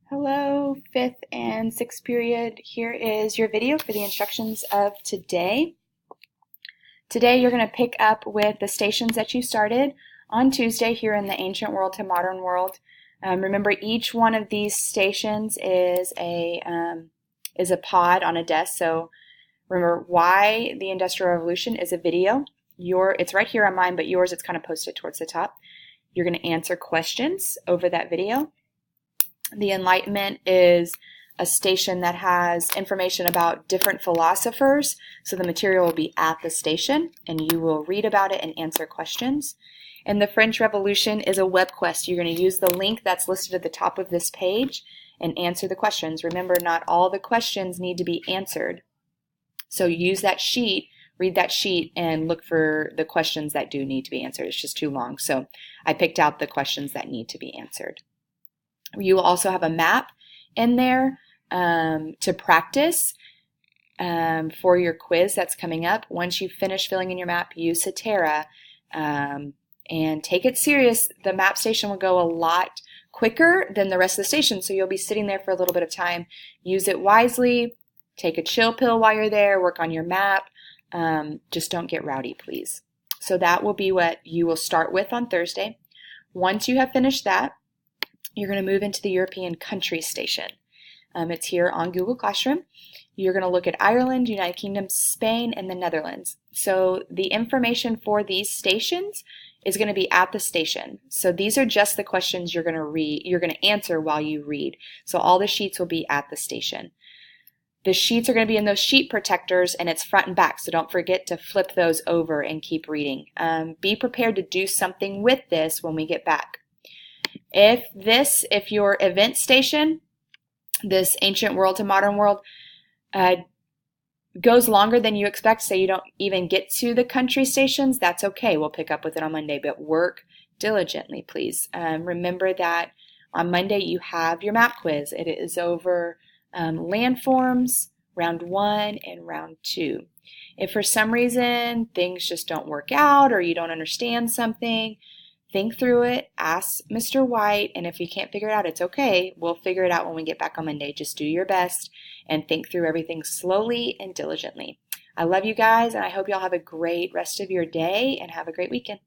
Hello, fifth and sixth period. Here is your video for the instructions of today. Today you're going to pick up with the stations that you started on Tuesday here in the ancient world to modern world. Remember, each one of these stations is a pod on a desk. So remember, why the Industrial Revolution is a video. It's right here on mine, but yours it's kind of posted towards the top. You're going to answer questions over that video. The Enlightenment is a station that has information about different philosophers, so the material will be at the station, and you will read about it and answer questions. And the French Revolution is a web quest. You're going to use the link that's listed at the top of this page and answer the questions. Remember, not all the questions need to be answered. So use that sheet, read that sheet, and look for the questions that do need to be answered. It's just too long, so I picked out the questions that need to be answered. You will also have a map in there to practice for your quiz that's coming up. Once you finish filling in your map, use Cetera and take it serious. The map station will go a lot quicker than the rest of the station, so you'll be sitting there for a little bit of time. Use it wisely. Take a chill pill while you're there. Work on your map. Just don't get rowdy, please. So that will be what you will start with on Thursday. Once you have finished that, you're going to move into the European country station. It's here on Google Classroom. You're going to look at Ireland, United Kingdom, Spain, and the Netherlands. So the information for these stations is going to be at the station. So these are just the questions you're going to answer while you read. So all the sheets will be at the station. The sheets are going to be in those sheet protectors, and it's front and back, so don't forget to flip those over and keep reading. Be prepared to do something with this when we get back. If your event station, this ancient world to modern world, goes longer than you expect, say you don't even get to the country stations, that's okay. We'll pick up with it on Monday, but work diligently, please. Remember that on Monday you have your map quiz. It is over landforms, round 1 and round 2. If for some reason things just don't work out or you don't understand something, think through it, ask Mr. White, and if you can't figure it out, it's okay. We'll figure it out when we get back on Monday. Just do your best and think through everything slowly and diligently. I love you guys, and I hope y'all have a great rest of your day and have a great weekend.